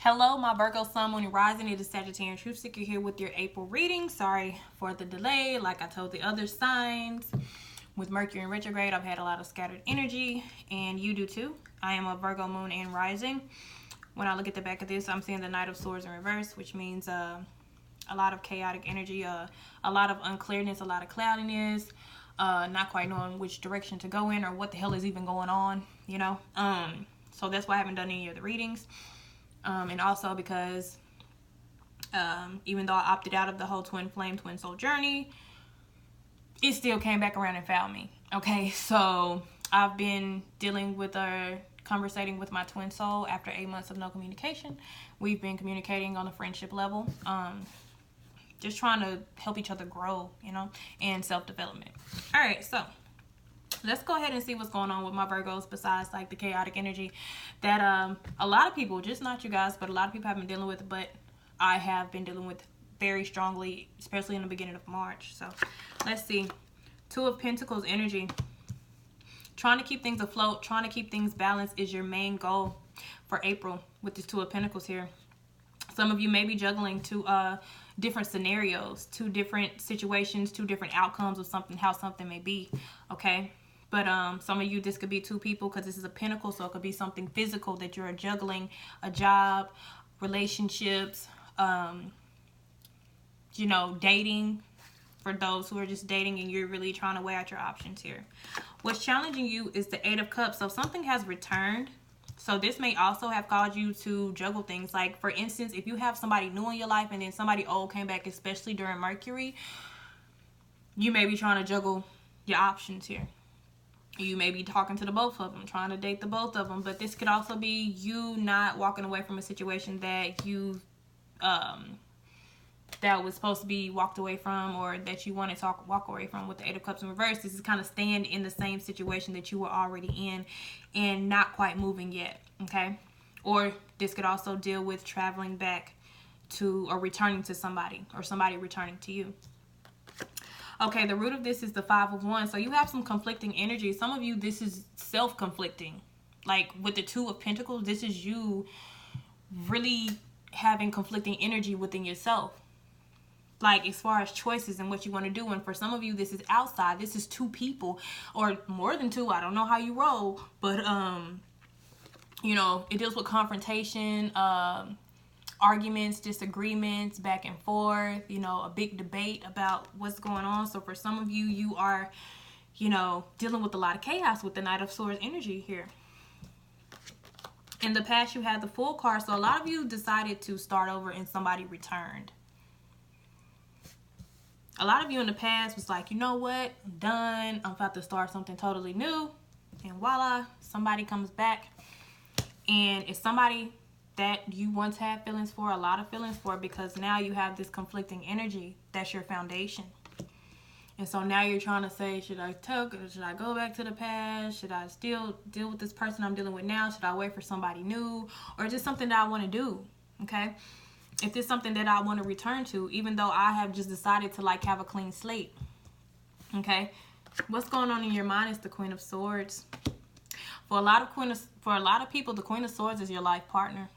Hello, my Virgo Sun, Moon, and Rising. It is Sagittarian Truth Seeker here with your April reading. Sorry for the delay. Like I told the other signs, with Mercury in retrograde, I've had a lot of scattered energy, and you do too. I am a Virgo Moon and Rising. When I look at the back of this, I'm seeing the Knight of Swords in reverse, which means a lot of chaotic energy, a lot of unclearness, a lot of cloudiness, not quite knowing which direction to go in or what the hell is even going on, you know. So that's why I haven't done any of the readings. And also because even though I opted out of the whole twin flame, twin soul journey, it still came back around and found me. Okay, so I've been dealing with conversating with my twin soul after 8 months of no communication. We've been communicating on a friendship level, just trying to help each other grow, you know, and self-development. All right, so let's go ahead and see what's going on with my Virgos besides like the chaotic energy that a lot of people, just not you guys, but a lot of people have been dealing with, but I have been dealing with very strongly, especially in the beginning of March. So let's see. Two of Pentacles energy. Trying to keep things afloat, trying to keep things balanced is your main goal for April with this Two of Pentacles here. Some of you may be juggling two different scenarios, two different situations, two different outcomes of something, how something may be, okay? But some of you, this could be two people because this is a pentacle, so it could be something physical that you're juggling, a job, relationships, you know, dating, for those who are just dating and you're really trying to weigh out your options here. What's challenging you is the Eight of Cups. So something has returned. So this may also have caused you to juggle things. Like, for instance, if you have somebody new in your life and then somebody old came back, especially during Mercury, you may be trying to juggle your options here. You may be talking to the both of them, trying to date the both of them. But this could also be you not walking away from a situation that you that was supposed to be walked away from, or that you wanted to walk away from with the Eight of Cups in reverse. This is kind of staying in the same situation that you were already in and not quite moving yet, okay? Or this could also deal with traveling back to or returning to somebody, or somebody returning to you. Okay, the root of this is the Five of Wands. So you have some conflicting energy. Some of you, this is self-conflicting. Like with the Two of Pentacles, this is you really having conflicting energy within yourself. Like as far as choices and what you want to do. And for some of you, this is outside. This is two people or more than two. I don't know how you roll. But, you know, it deals with confrontation, arguments, disagreements, back and forth, you know, a big debate about what's going on. So for some of you, you are, you know, dealing with a lot of chaos with the Knight of Swords energy here. In the past, you had the Fool card. So a lot of you decided to start over and somebody returned. A lot of you in the past was like, you know what, I'm done. I'm about to start something totally new. And voila, somebody comes back. And it's somebody that you once had feelings for, a lot of feelings for, because now you have this conflicting energy. That's your foundation. And so now you're trying to say, should I go back to the past? Should I still deal with this person I'm dealing with now? Should I wait for somebody new? Or just something that I want to do, okay? If it's something that I want to return to, even though I have just decided to like have a clean slate, okay? What's going on in your mind is the Queen of Swords. For a lot of people, the Queen of Swords is your life partner.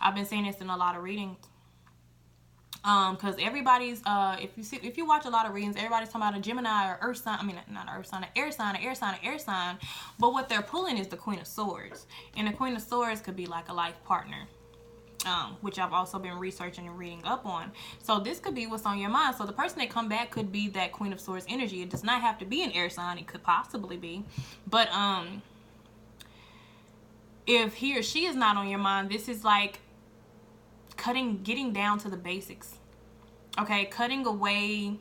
I've been saying this in a lot of readings. Because everybody's if you watch a lot of readings, everybody's talking about a Gemini or Earth sign. I mean, not an Earth sign, an air sign, an air sign, an air sign. But what they're pulling is the Queen of Swords, and the Queen of Swords could be like a life partner. Which I've also been researching and reading up on. So this could be what's on your mind. So the person that come back could be that Queen of Swords energy. It does not have to be an air sign. It could possibly be. But if he or she is not on your mind, this is like getting down to the basics. Okay, cutting away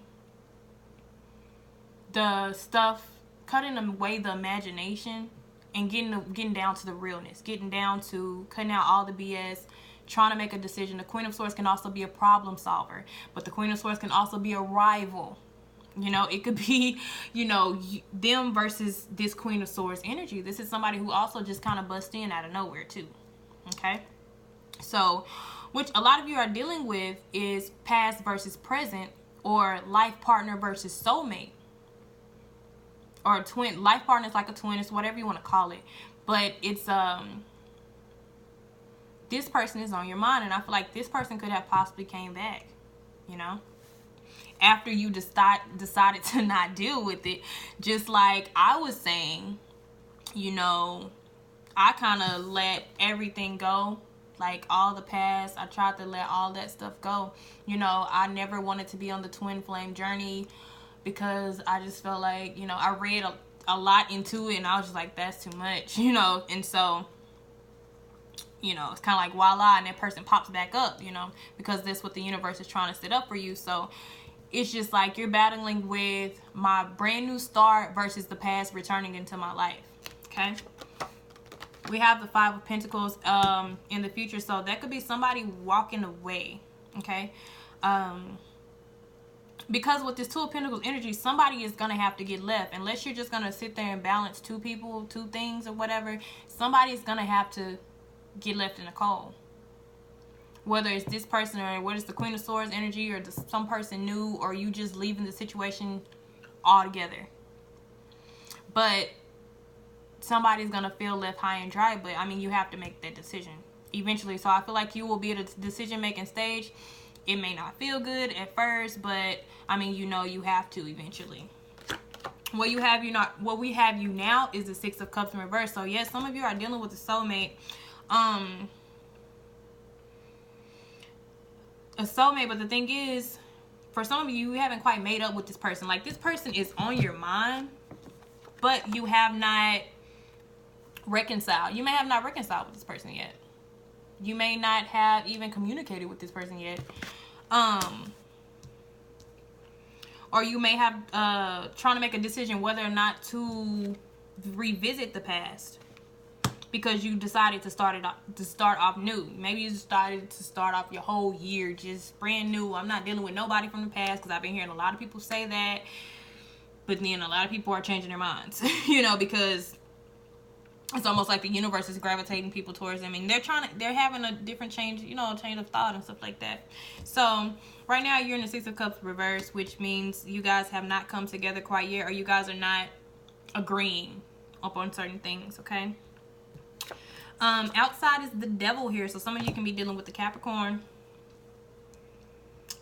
the stuff, cutting away the imagination, and getting down to the realness, getting down to cutting out all the BS, trying to make a decision. The Queen of Swords can also be a problem solver, but the Queen of Swords can also be a rival. You know, it could be, you know, them versus this Queen of Swords energy. This is somebody who also just kind of busts in out of nowhere too. Okay, so which a lot of you are dealing with is past versus present, or life partner versus soulmate, or twin. Life partner is like a twin, it's whatever you want to call it, but it's this person is on your mind, and I feel like this person could have possibly came back, you know, after you decided to not deal with it. Just like I was saying, you know, I kind of let everything go, like all the past. I tried to let all that stuff go. You know, I never wanted to be on the twin flame journey because I just felt like, you know, I read a lot into it, and I was just like, that's too much, you know. And so, you know, it's kind of like voila, and that person pops back up, you know, because that's what the universe is trying to set up for you. So it's just like you're battling with my brand new start versus the past returning into my life. Okay, we have the Five of Pentacles in the future, so that could be somebody walking away. Okay, because with this Two of Pentacles energy, somebody is gonna have to get left. Unless you're just gonna sit there and balance two people, two things, or whatever, somebody's gonna have to get left in the cold. Whether it's this person, or what is the Queen of Swords energy, or some person new, or you just leaving the situation altogether. But somebody's gonna feel left high and dry. But I mean, you have to make that decision eventually. So I feel like you will be at a decision making stage. It may not feel good at first, but I mean, you know, you have to eventually. What we have you now is the Six of Cups in reverse. So yes, some of you are dealing with a soulmate. A soulmate, but the thing is, for some of you, you haven't quite made up with this person. Like, this person is on your mind, but you have not reconciled. You may have not reconciled with this person yet. You may not have even communicated with this person yet. Or you may have trying to make a decision whether or not to revisit the past, because you decided to start off new. Maybe you decided to start off your whole year just brand new. I'm not dealing with nobody from the past, because I've been hearing a lot of people say that. But then a lot of people are changing their minds, you know, because it's almost like the universe is gravitating people towards them, and they're having a different change, you know, change of thought and stuff like that. So right now you're in the Six of Cups reverse, which means you guys have not come together quite yet, or you guys are not agreeing upon certain things. Okay. Outside is the Devil here, so some of you can be dealing with the Capricorn.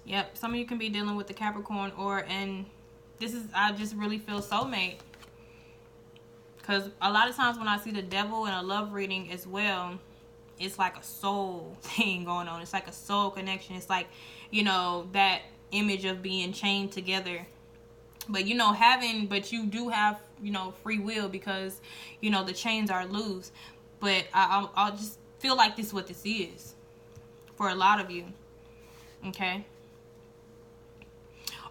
Yep, some of you can be dealing with the Capricorn, and this is, I just really feel soulmate. Because a lot of times when I see the Devil in a love reading as well, it's like a soul thing going on. It's like a soul connection. It's like, you know, that image of being chained together. But, you know, but you do have, you know, free will, because, you know, the chains are loose. But I'll just feel like this is what this is for a lot of you. Okay.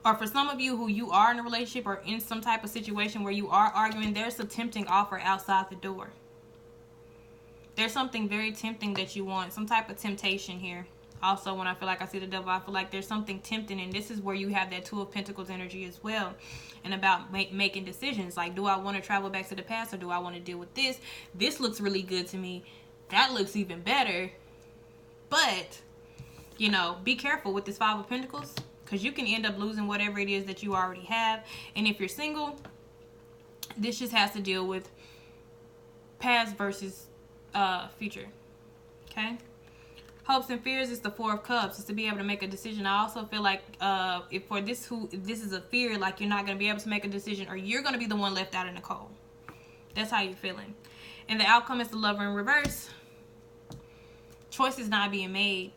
Or for some of you who you are in a relationship or in some type of situation where you are arguing, there's a tempting offer outside the door. There's something very tempting that you want. Some type of temptation here. Also, when I feel like I see the Devil, I feel like there's something tempting. And this is where you have that Two of Pentacles energy as well. And about making decisions. Like, do I want to travel back to the past, or do I want to deal with this? This looks really good to me. That looks even better. But, you know, be careful with this Five of Pentacles, because you can end up losing whatever it is that you already have. And if you're single, this just has to deal with past versus future. Okay. Hopes and fears is the Four of Cups. It's to be able to make a decision. I also feel like if this is a fear, like you're not going to be able to make a decision, or you're going to be the one left out in the cold. That's how you're feeling. And the outcome is the Lover in reverse. Choices not being made.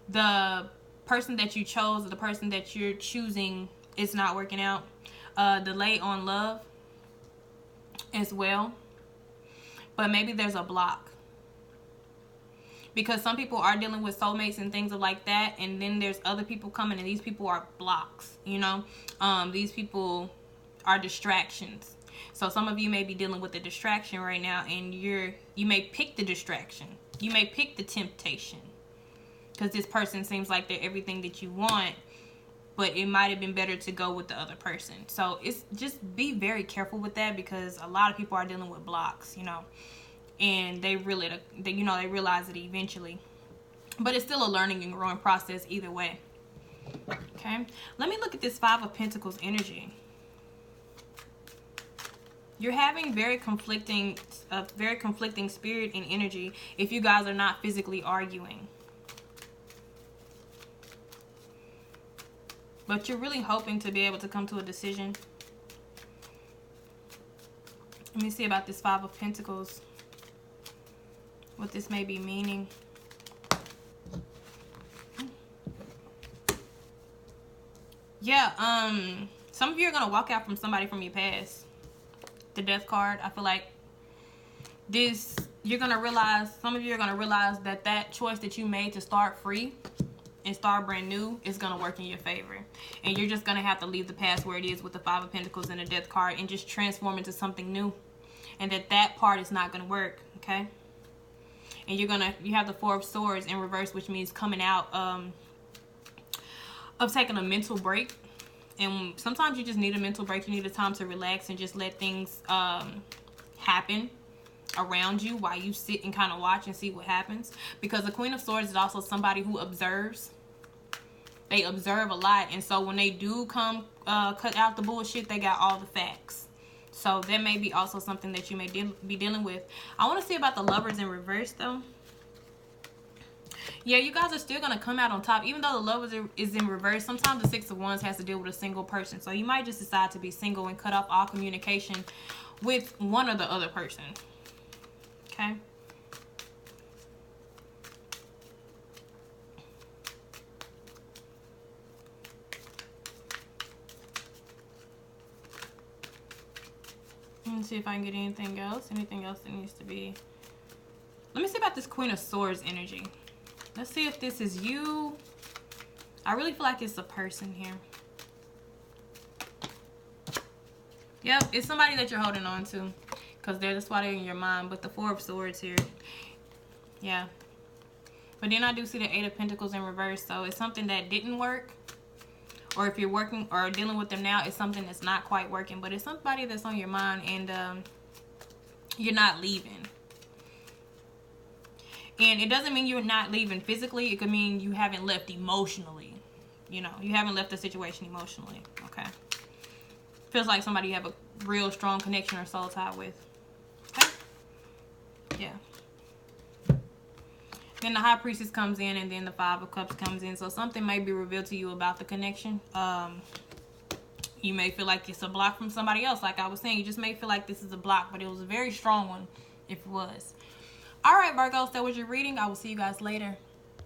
The person that you chose, or the person that you're choosing, is not working out. Delay on love as well. But maybe there's a block. Because some people are dealing with soulmates and things like that, and then there's other people coming, and these people are blocks, you know. These people are distractions. So some of you may be dealing with a distraction right now, and you may pick the distraction. You may pick the temptation, because this person seems like they're everything that you want, but it might have been better to go with the other person. So it's just be very careful with that, because a lot of people are dealing with blocks, you know. And they realize it eventually. But it's still a learning and growing process either way. Okay. Let me look at this Five of Pentacles energy. You're having very conflicting spirit and energy if you guys are not physically arguing. But you're really hoping to be able to come to a decision. Let me see about this Five of Pentacles. What this may be meaning. Yeah, some of you are going to walk out from somebody from your past. The Death card, I feel like this, you're going to realize, some of you are going to realize that that choice that you made to start free and start brand new is going to work in your favor. And you're just going to have to leave the past where it is with the Five of Pentacles and the Death card and just transform into something new. And that part is not going to work, okay? And you have the Four of Swords in reverse, which means coming out of taking a mental break. And sometimes you just need a mental break. You need a time to relax and just let things happen around you while you sit and kind of watch and see what happens. Because the Queen of Swords is also somebody who observes. They observe a lot. And so when they do come cut out the bullshit, they got all the facts. So that may be also something that you may be dealing with. I want to see about the Lovers in reverse though. Yeah, you guys are still going to come out on top. Even though the Lovers is in reverse, sometimes the Six of Wands has to deal with a single person. So you might just decide to be single and cut off all communication with one or the other person. Okay? Let me see if I can get anything else. Anything else that needs to be... Let me see about this Queen of Swords energy. Let's see if this is you. I really feel like it's a person here. Yep, it's somebody that you're holding on to. Because that's why they're in your mind. But the Four of Swords here. Yeah. But then I do see the Eight of Pentacles in reverse. So it's something that didn't work. Or if you're working or dealing with them now, it's something that's not quite working. But it's somebody that's on your mind and you're not leaving. And it doesn't mean you're not leaving physically. It could mean you haven't left emotionally. You know, you haven't left the situation emotionally. Okay. Feels like somebody you have a real strong connection or soul tie with. Okay. Yeah. Then the High Priestess comes in and then the Five of Cups comes in. So something may be revealed to you about the connection. You may feel like it's a block from somebody else. Like I was saying, you just may feel like this is a block, but it was a very strong one if it was. All right, Virgos, that was your reading. I will see you guys later.